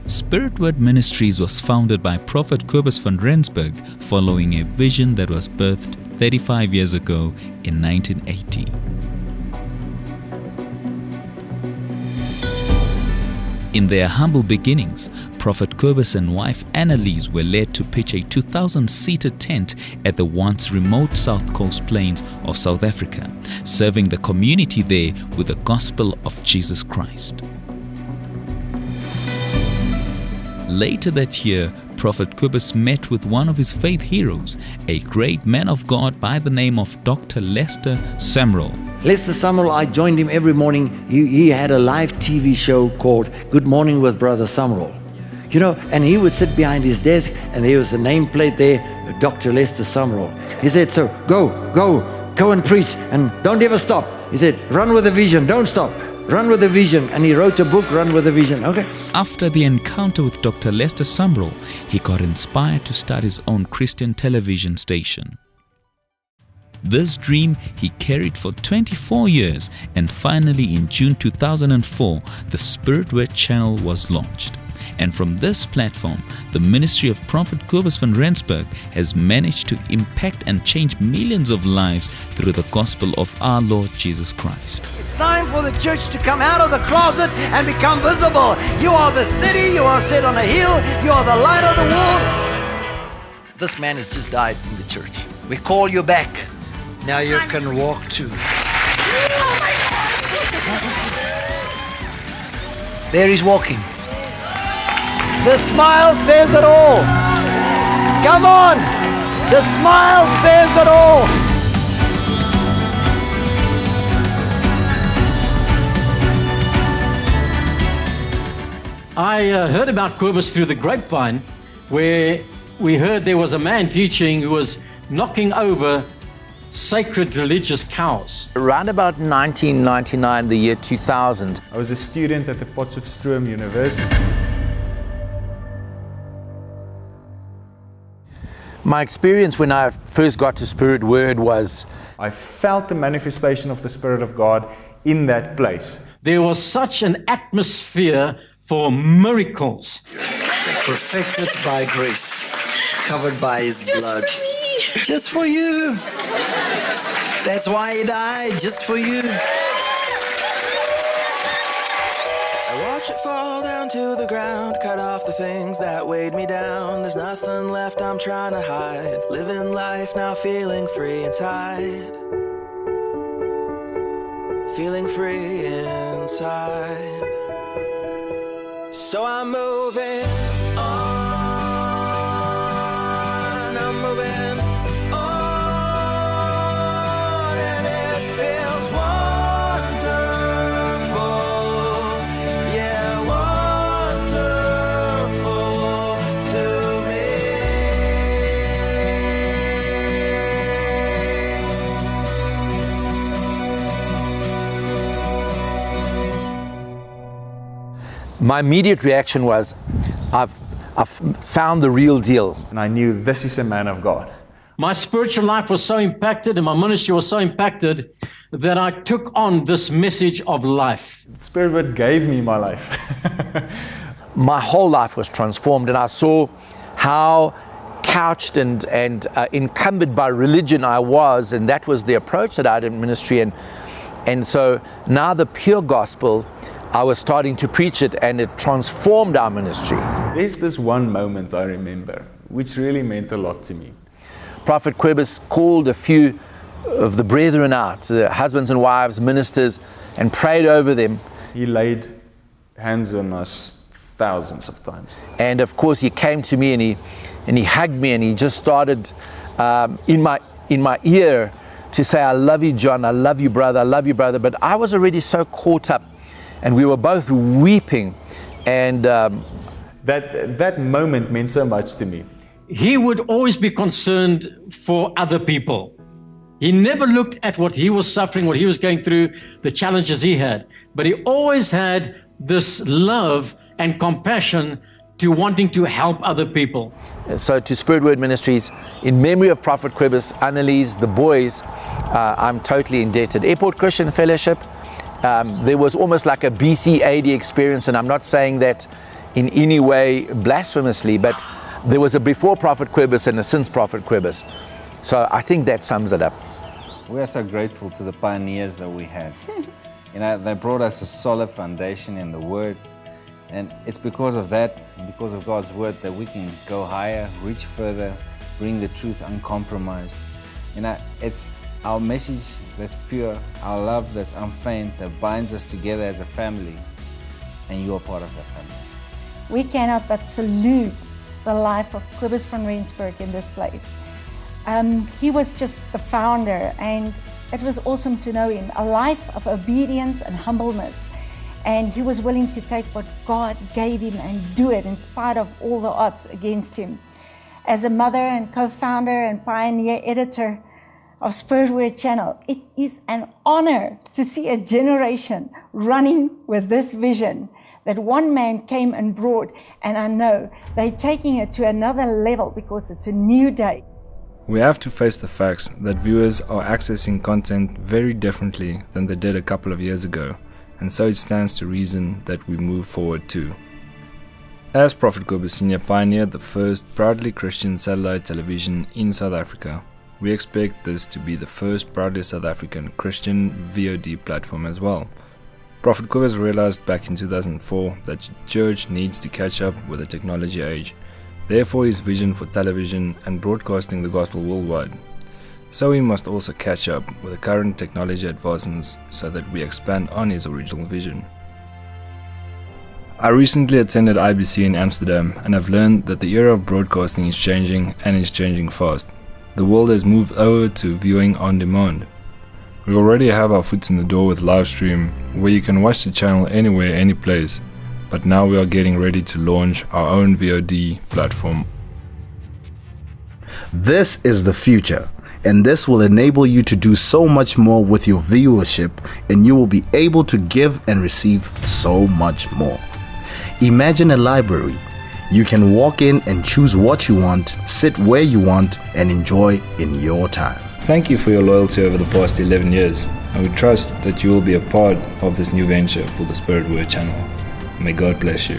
Spirit Word Ministries was founded by Prophet Kobus van Rensburg following a vision that was birthed 35 years ago in 1980. In their humble beginnings, Prophet Kobus and wife Annalise were led to pitch a 2,000-seater tent at the once remote South Coast Plains of South Africa, serving the community there with the gospel of Jesus Christ. Later that year, Prophet Kobus met with one of his faith heroes, a great man of God by the name of Dr. Lester Sumrall. Lester Sumrall, I joined him every morning. He had a live TV show called Good Morning with Brother Sumrall. You know, and he would sit behind his desk and there was the nameplate there, Dr. Lester Sumrall. He said, so go and preach and don't ever stop. He said, run with a vision, don't stop. Run with a vision. And he wrote a book, Run with a Vision. Okay. After the encounter with Dr. Lester Sumrall, he got inspired to start his own Christian television station. This dream he carried for 24 years, and finally in June 2004, the Spirit Word channel was launched. And from this platform, the ministry of Prophet Kobus van Rensburg has managed to impact and change millions of lives through the gospel of our Lord Jesus Christ. It's time for the church to come out of the closet and become visible. You are the city, you are set on a hill, you are the light of the world. This man has just died in the church. We call you back. Now you can walk too. There he's walking. The smile says it all. Come on. The smile says it all. I heard about Kobus through the grapevine, where we heard there was a man teaching who was knocking over sacred religious cows. Around about 1999, the year 2000. I was a student at the Potchefstroom University. My experience when I first got to Spirit Word was I felt the manifestation of the Spirit of God in that place. There was such an atmosphere for miracles. Perfected by grace, covered by His blood. Just for you. That's why He died, just for you. I watch it fall down to the ground, cut off the things that weighed me down. There's nothing left I'm trying to hide. Living life now, feeling free inside. Feeling free inside. So I'm moving on. I'm moving on, and it feels wonderful. Yeah, wonderful to me. my immediate reaction was, I've found the real deal. And I knew this is a man of God. My spiritual life was so impacted and my ministry was so impacted that I took on this message of life. Spirit Word gave me my life. My whole life was transformed, and I saw how couched and encumbered by religion I was, and that was the approach that I had in ministry. And so now the pure gospel, I was starting to preach it, and it transformed our ministry. There's this one moment I remember, which really meant a lot to me. Prophet Kobus called a few of the brethren out, husbands and wives, ministers, and prayed over them. He laid hands on us thousands of times. And of course he came to me and he hugged me, and he just started in my ear to say, I love you, John, I love you, brother, I love you, brother. But I was already so caught up, and we were both weeping. And that moment meant so much to me. He would always be concerned for other people. He never looked at what he was suffering, what he was going through, the challenges he had. But he always had this love and compassion to wanting to help other people. So to Spirit Word Ministries, in memory of Prophet Kobus, Annalise, the boys, I'm totally indebted. Airport Christian Fellowship, there was almost like a BC AD experience, and I'm not saying that in any way blasphemously, but there was a before Prophet Quibus and a since Prophet Quibus. So I think that sums it up. We are so grateful to the pioneers that we had. They brought us a solid foundation in the Word, and it's because of that, because of God's Word, that we can go higher, reach further, bring the truth uncompromised. It's our message that's pure, our love that's unfeigned, that binds us together as a family, and you are part of that family. We cannot but salute the life of Quibus van Rensburg in this place. He was just the founder, and it was awesome to know him. A life of obedience and humbleness. And he was willing to take what God gave him and do it in spite of all the odds against him. As a mother and co-founder and pioneer editor of Spirit Word Channel, it is an honor to see a generation running with this vision that one man came and brought, and I know they're taking it to another level because it's a new day. We have to face the facts that viewers are accessing content very differently than they did a couple of years ago, and so it stands to reason that we move forward too. As Prophet Quibus Sr. pioneered the first proudly Christian satellite television in South Africa, we expect this to be the first proudly South African Christian VOD platform as well. Prophet Quibus realized back in 2004 that the church needs to catch up with the technology age. Therefore his vision for television and broadcasting the gospel worldwide. So we must also catch up with the current technology advancements so that we expand on his original vision. I recently attended IBC in Amsterdam and have learned that the era of broadcasting is changing, and is changing fast. The world has moved over to viewing on demand. We already have our foot in the door with live stream, where you can watch the channel anywhere, any place. But now we are getting ready to launch our own VOD platform. This is the future, and this will enable you to do so much more with your viewership, and you will be able to give and receive so much more. Imagine a library. You can walk in and choose what you want, sit where you want, and enjoy in your time. Thank you for your loyalty over the past 11 years, and we trust that you will be a part of this new venture for the Spirit Word channel. May God bless you.